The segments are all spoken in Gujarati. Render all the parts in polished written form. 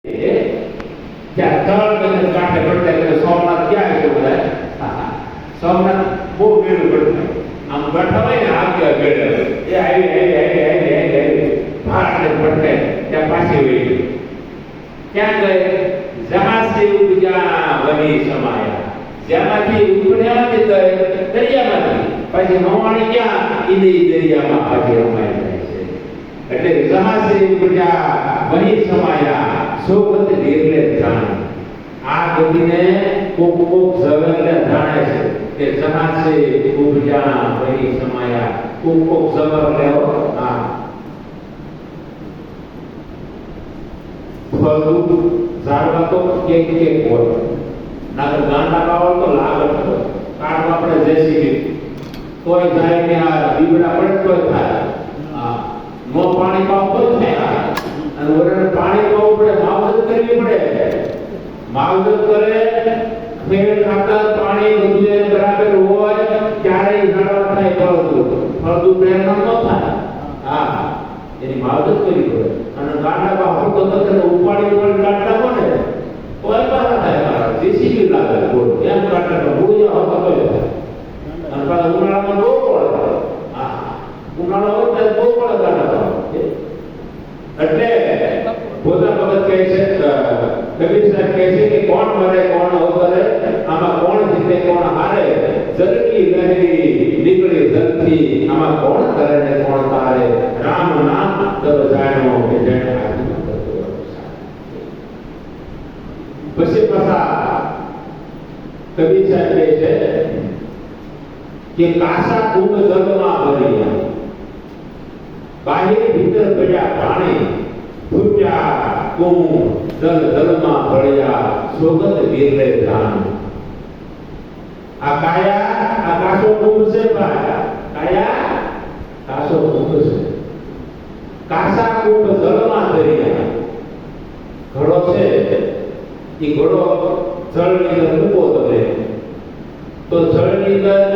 ત્યાં તળ અને કાંઠે પડતા એટલે સોમનાથ ક્યાં આવ્યો બધા સોમનાથ બહુ મેળું પડતું આમ બેઠા હોય ને આગળ મેળે એ આવી ભાડને પડતે ત્યાં પાછી વહી ક્યાં ગઈ જહાજથી ઉપજા વની સમાયા જ્યાંમાંથી ઉપડ્યામાંથી ગઈ દરિયામાંથી પછી હવાણી ક્યાં ઈની દરિયામાં પાછી રમાઈ જાય છે એટલે જહાજથી ઉપજા વની સમાયા સોગત વીરલે જાણે આ ગતિને કોક જવરલે જાણે છે કે જહાજે ઉપજા વહી સમાયા કોક જવર લેવો આ ફળદુ ઝાડવા તો કેક હોય નાગર ગાંડા પાવર તો લાગત હોય કાઢવા આપણે જેસી તોય જાય કે આ દીવડા પડે તોય થાય નો પાણી પાવ તો થાય અને ઓરને પાણી પાવું પડે માવજત કરવી પડે માવજત કરે ખેડ ખાતર પાણી બધું એ બરાબર હોય ત્યારે ઝાડવા થાય ફળદુ પ્રેરણા ન થાય એની માવજત કરવી પડે અને ગાંડા પાવર તો તને ઉપાડી કાઢતા કોને કોઈ પારા થાય મારા જેસીબી લાગે બોલ એમ કાઢતા બોલ્યા હતો તો અને પાછા ઉનાળામાં બહુ પડે ઉનાળો હોય ત્યારે બહુ પડે ગાંડા એટલે ભોજા ભગત કહે છે કબીર સાહેબ કહે છે કે કોણ મરે કોણ અવતરે આમાં કોણ જીતે કોણ હારે જગની લહેરી નીકળી જલથી આમાં કોણ કરે ને કોણ તારે રામ નામ તબ જાણો કે જેને આત્મા કરતો પછી પાછા કબીર સાહેબ કહે છે કે કાસા કુંભ જલમાં ભર્યા બાહ્ય ભીતર પડ્યા પાણી ફૂટ્યા કુંભ જલમાં ભળ્યા સોગત વીરલે જાન આ કાયા આ કાસો કુંભ છે કાયા કાસો કુંભ છે કાસા કુંભ જલમાં ભર્યા ઘડો છે એ ઘડો જળની અંદર મૂકો તમે તો જળની અંદર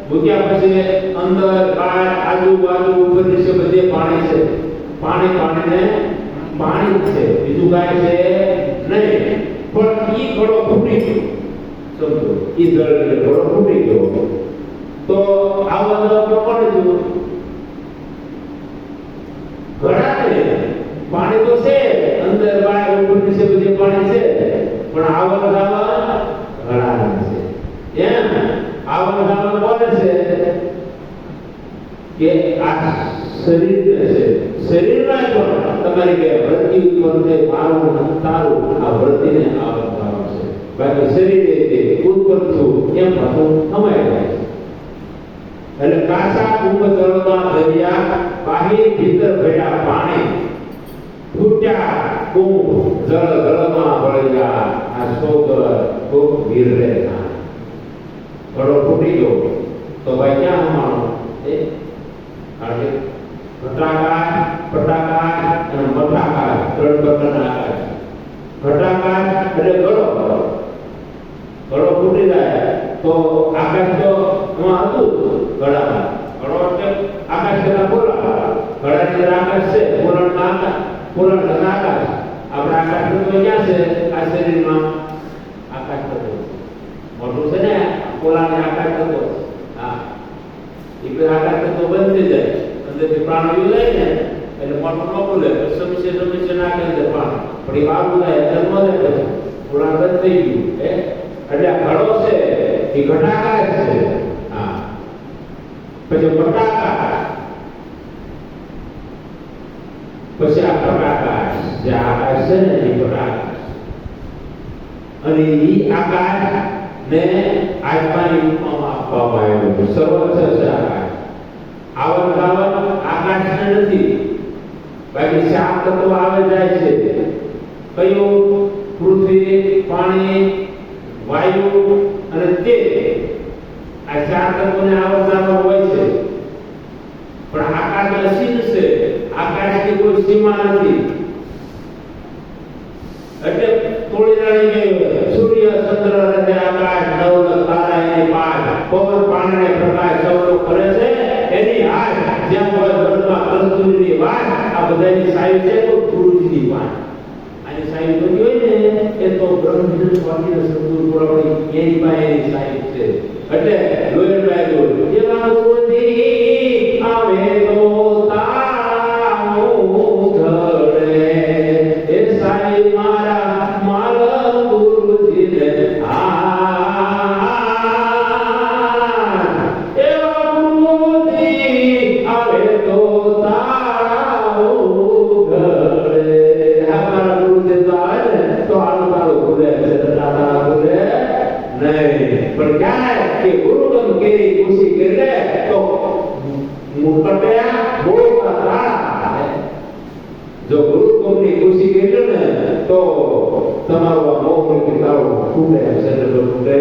મૂક્યા પછી અંદર બહાર આજુબાજુ ઉપર નીચે બધે પાણી છે પાણીને પાણી છે બીજું કાંઈ છે નહીં પણ ઈ ઘડો ફૂટી ગયો સમજો ઈ જળની ઘડો ફૂટી ગયો તો આવા જવાબ કોને જોયું ઘડાને પાણી તો છે અંદર બહાર ઉપર નીચે બધે પાણી છે પણ આવન ધાવન ઘડાના છે એમ આવન ધાવન કોને છે કે આ શરીર છે શરીરના પણ તમારી કે વૃત્તિ ઉત્પન્ન થાય મારું તારું આ વૃત્તિને આવન ધાવન છે બાકી શરીરે તે ઉત્પન્ન થયું એમ પાછું સમાય જાય છે એટલે કાસા કુંભ જળમાં દરિયા બાહ્ય ભીતર ભર્યા પાણી ફૂટ્યા કુંભ જળમાં ભળ્યા આ સોગત ખૂબ વીરલે જાન ઘડો ફૂટી ગયો તો ભાઈ ક્યાં હમાણો એ આજે ઘટાકાશ પટાકાશ અને મઠાકાશ ત્રણ પ્રકારના આકાશ ઘટાકાશ એટલે ઘડો ફૂટી જાય તો આકાશ તો એમાં હતું ઘડામાં ઘડો એટલે આકાશ કરતા પોલા ઘડાની અંદર આકાશ છે પોલામાં આકાશ પોલા કરતા આકાશ આપણે આકાશ તત્વ ક્યાં છે આ શરીરમાં આકાશ તત્વ મોટું છે ને પોલાને આકાશ તત્વ એ પછી આકાશ તત્વ બંધ થઈ જાય અંદરથી પ્રાણવાયુ જાય ને એટલે મોટું ન બોલે સમસ્યા ના કરી દે પ્રાણ પણ એ બાબુ જાય જન્મ દે પછી પોલા બંધ થઈ ગયું એટલે આ ઘડો છે એ ઘટાકાર છે પછી પટાકાર પછી આ પ્રકાશ જે આકાશ છે ને એ પ્રકાશ અને એ આકાશ ને આત્માની ઉપમામાં આપવામાં આવ્યું છે સર્વોચ્ચ છે આકાશ આવન જાવન આકાશ નથી બાકી ચાર તત્વો આવે જાય છે કયું પૃથ્વી પાણી વાયુ અને તેજ આ ચાર તત્વોને આવન જાવન હોય છે પણ આકાશ અસીમ છે આકાશની કોઈ સીમા નથી એટલે તોડી નાખી ગયું સૂર્ય ચંદ્ર અને આકાશ નવલ તારા એની પાર પવન પાણીને પ્રકાશ સૌનો કરે છે એની હાથ જેમ હોય મનમાં કસ્તુરીની વાત આ બધાની સાઈ છે તો ગુરુજીની વાત આની સાહેબ બની હોય ને એ તો બ્રહ્મ વિષ્ણુ સ્વામી સદગુરુ પુરાણી એની પાસે એની સાહેબ છે. એટલે લોયર ભાઈ બોલ્યો એવા ગુરુજી આવે તો તારું ઘરે એ સાહેબ મારા ગુરુજી ને पर क्या है कि गुरु तुम केरी खुशी कर ले तो मुकटया बोल का तारा है. जो गुरु तुमने खुशी कर ले ने तो તમારો મોહ કે તારો તૂટે સદલ તૂટે.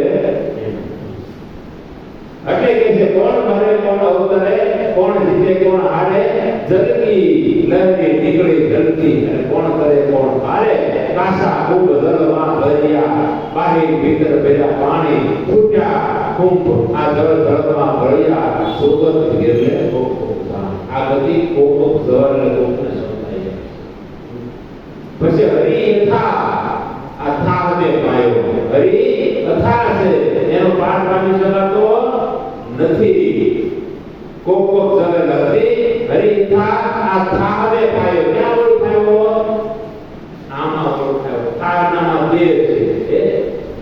એટલે કે છે કોણ મરે કોણ અવતરે કોણ જીતે કોણ હારે જગતી લહેરી નીકળી જલતી અને કોણ કરે કોણ હારે કાસા ખૂબ જલમાં ભર્યા બાહી ભીતર ભેલા પાણી છૂટ્યા કુંભ આ જળ જળમાં ભળ્યા સુગત ગીરલે કોક આ બધી કોક જળ કોકને સમજાય. પછી હરી યથા અથા ને પાયો હરી અથા છે એનો પાઠ પામી શકાતો નથી. કોક કોક જળ નથી હરી યથા આ થાવે પાયો ક્યાં ઓળખાયો આમાં ઓળખાયો થાનામાં દેવ છે.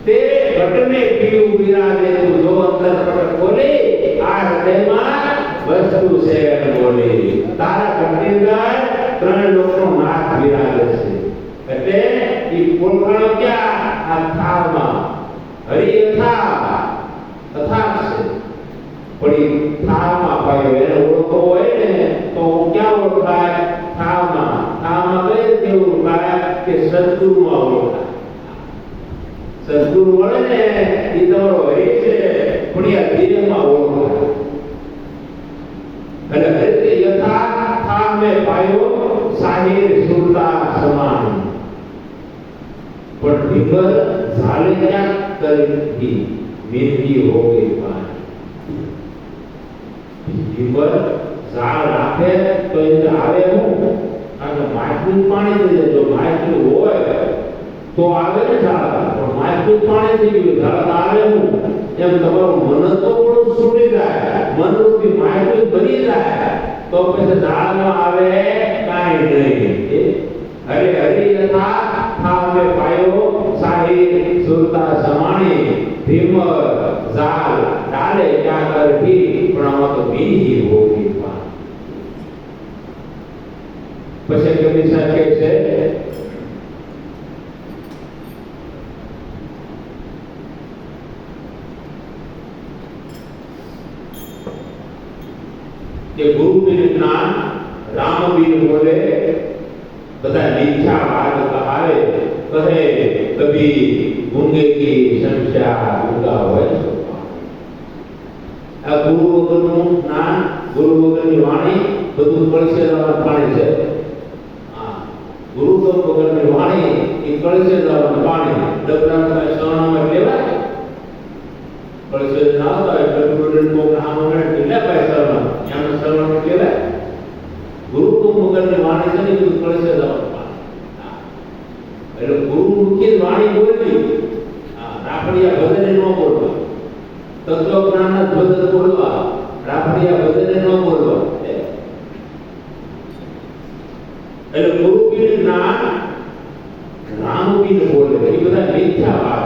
तेरे घट में पीयू विराजे तू जो अंदर प्रकट बोले आ हृदय में वस्तु से बोले तारा घटनी अंदर त्रण लोकनो नाथ विराजे છે. એટલે ઈ ઓળખાણો ક્યાં આ થામાં હરિ અથા છે પણ ઈ થામાં પાયો એને ઓળખો હોય ને તો ક્યાં ઓળખાય થામાં કઈ રીતે ઓળખાય કે સદગુરુમાં ઓળખાય. સદગુરુ મળે ને એ તમારો હરી છે પણ આ દેહમાં ઓળખાય. એટલે હરિ યથા થામે પાયો સાહિર સુરતા સમાન પણ ભીગર ઝાલે ક્યાં કરી મેથી હો ગઈ પાણી. ભીગર ઝાડ રાખે તો એ આવે હું કારણ કે માટલું પાણી થઈ જાય. જો માટલું હોય તો આવે ને ઝાડ પણ માટલું પાણી થઈ ગયું ઝાડ આવે હું એમ તમારું મન તો થોડું છૂટી જાય મનરૂપી માટલું બની જાય તો પછી ઝાડમાં આવે કાંઈ નહીં. હરે હરિ યથા થામે પાયો સાહિર સુરતા સમાણી ભીમર ઝાડ ડાલે ક્યાં કરથી પણ આમાં તો બીજી હોવી પાણી. પછી કવિ સાહેબ કહે છે કે गुरु बिन ज्ञान राम बिन बोले बता लीछा बात कहावे कहे कभी गूंगे की समस्या गूंगा होए. आ गुरु वगरનું જ્ઞાન ગુરુ વગરની વાણી બધું કળશેદાવાનું પાણી છે. ગુરુ વગરની વાણી એ કળશેદાવાનું પાણી ડબરામાં સોનામાં લેવાય કળશેદ ના આવતા એટલે ગુરુને કોક નામ મળે એટલે પૈસા એનો સરળ કહેવાય. ગુરુ વગરની વાણી છે ને બધું કળશેદાવાનું પાણી. એટલે ગુરુ મુખ્ય વાણી બોલવી રાફડિયા ભજને ન બોલવા તત્વજ્ઞાનના ભજન બોલવા રાફડિયા ભજને ન બોલવા. એટલે ગુરુ બિન જ્ઞાન રામ બિન બોલે એ બધા મિથ્યા વાત.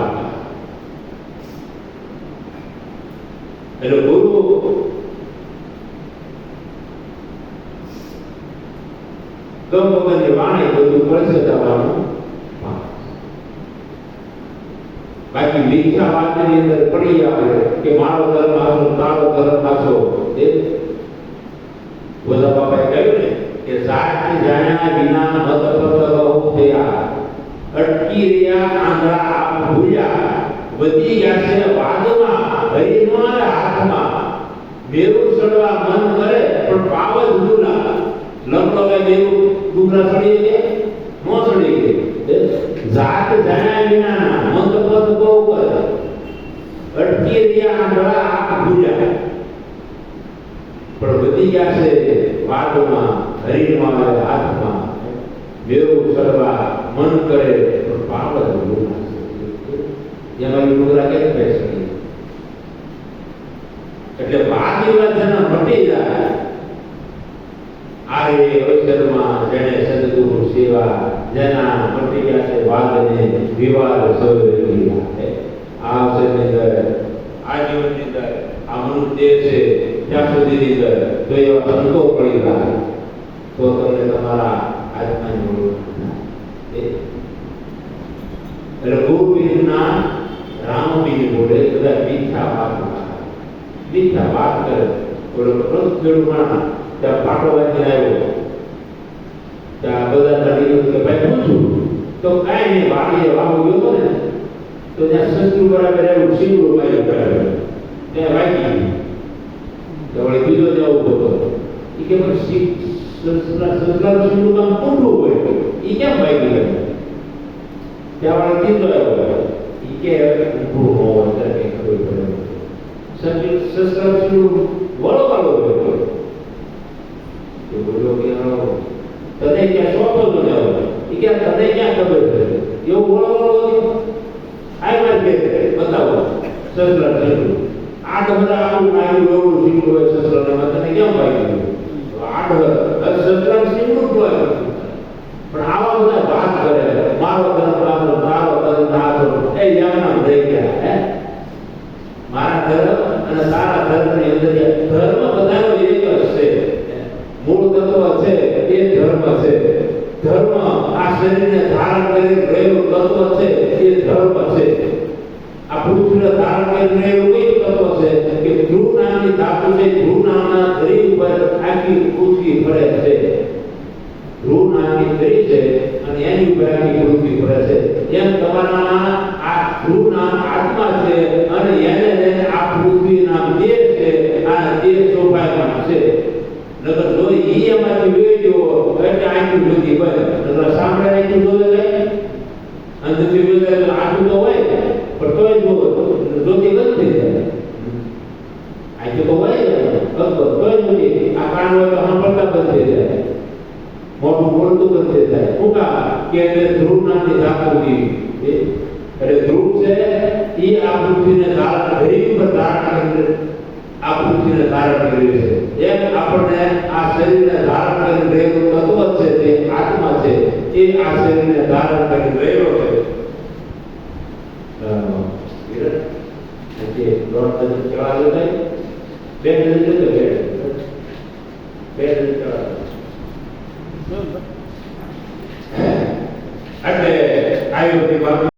એટલે ગુરુ ગમ વગરની વાણી બધું કળશેદાવાનું. બાકી મિથ્યા વાતની અંદર પડી આવે કે મારો ધર્મ આસો તારો ધર્મ આસો. બોધા બાપાએ કહ્યું ને કે સાચી જાણ્યા વિના મત પત બહુ થયા અટકી રહ્યા આંધળા આપ ભૂલ્યા વધી ગયા છે વાદમાં હરિનો હાથમાં મેરું ચડવા મન કરે પણ પાવજ દુલા લંબડો મેરું ડુંગરા ચડી ગયા નો ચડી ગઈ. જાત જાણ્યા વિના મત પત બહુ કરે અટકી રહ્યા આંધળા આપ ભૂલ્યા પણ વધી ગયા છે વાદમાં હરિનો હાથમાં મેરું ચડવા મન કરે તો પાપ જ ગુના છે એમાં ડુંગરા કેમ કહી શકીએ એટલે વાદ વિવાદ જેના મટી જાય આરે અવસરમાં જેને સદગુરુ સેવા જેના મટી ગયા છે વાદને વિવાદ સૌરી છે આ અવસરની અંદર આ જીવનની અંદર આ મનુષ્ય દેહ છે ત્યાં સુધીની અંદર જો એવા સંતો પડી રહ્યા તો તમને તમારા આત્માની ઓળખ એટલે ગુરુ વિના રામ બી બોલે બધા મીઠા વાત કરે બોલો ખેડૂત માણસ ત્યાં પાટો વાંચીને આવ્યો ત્યાં બધા તરીકે કે ભાઈ પૂછું તો કાંઈ નહીં વાડીએ વાવું ગયો ને તો ત્યાં શત્રુ બરાબર એવું શીંગડું માર્યું બરાબર ત્યાં વાગી તો વળી બીજો જવું હતો એ કે સંસ્કાર શીંગડું કામ ઊંડું હોય એ કેમ વાગી ગયું ત્યાં વળી ત્રીજો આવ્યો એ કે ઊંડું હોવો ત્યારે ખબર પડે સંસ્કાર શીંગડું વળો વાળો હોય એ બોલ્યો કે તને ક્યાં શોધો તો જાવ એ કે તને ક્યાં ખબર છે એવું બોલો આ વાત કે બતાવો સસરા થયું આ તો બધા આવું આવ્યું એવું શીખવું હોય સસરાને તને કેમ ભાઈ આ સસરા શીખવું જ હોય પણ આવા બધા વાત કરે મારો ધર્મ આપણો તારો ધર્મ આપણો એ યામના રહી ગયા હે મારા ધર્મ અને તારા ધર્મની અંદર ધર્મ બધાનો એક જ છે મૂળ તત્વ છે એ ધર્મ છે ધર્મ આ શરીરને ધારણ કરી રહેલું તત્વ છે એ ધર્મ છે આ પૃથ્વીને ધારણ કરી રહેલું એ તત્વ છે કે ધ્રુવ નામની ધાતુ છે ધ્રુવ નામના ધરી ઉપર આખી પૃથ્વી ફરે છે ધ્રુવ નામની ધરી છે અને એની ઉપર આખી પૃથ્વી ફરે છે એમ તમારામાં આ ધ્રુવ નામ આત્મા છે અને એને લઈને આ પૃથ્વી નામ દેહ છે આ દેહ શોભાયમાન છે નકર જો ઈ એમાંથી વેચ્યો એટલે આખી બધી બને નકર સાંભળે આખી જોવે જાય અંદરથી જોવે આખું તો હોય પણ તોય જો જોતી બંધ થઈ જાય આખી તો હોય અકબર તોય જોતી આ કાન હોય તો સાંભળતા બંધ થઈ જાય મોટું બોલતું બંધ થઈ જાય ઉકા કે એને ધ્રુવ નામની ધાતુની એટલે ધ્રુવ છે એ આ પૃથ્વીને ધારણ ધરી ઉપર ધારણ કરી આ પૃથ્વીને ધારણ કર્યું છે એક આપણને આ શરીરને ધારણ કરી રહેલું તત્વ છે તે આત્મા છે એ આ શરીરને ધારણ કરી રહ્યો છે જે દોડ તરીકે કેવા જતા બે તરીકે તો બે તરીકે કેવા એટલે આયુર્વેદિક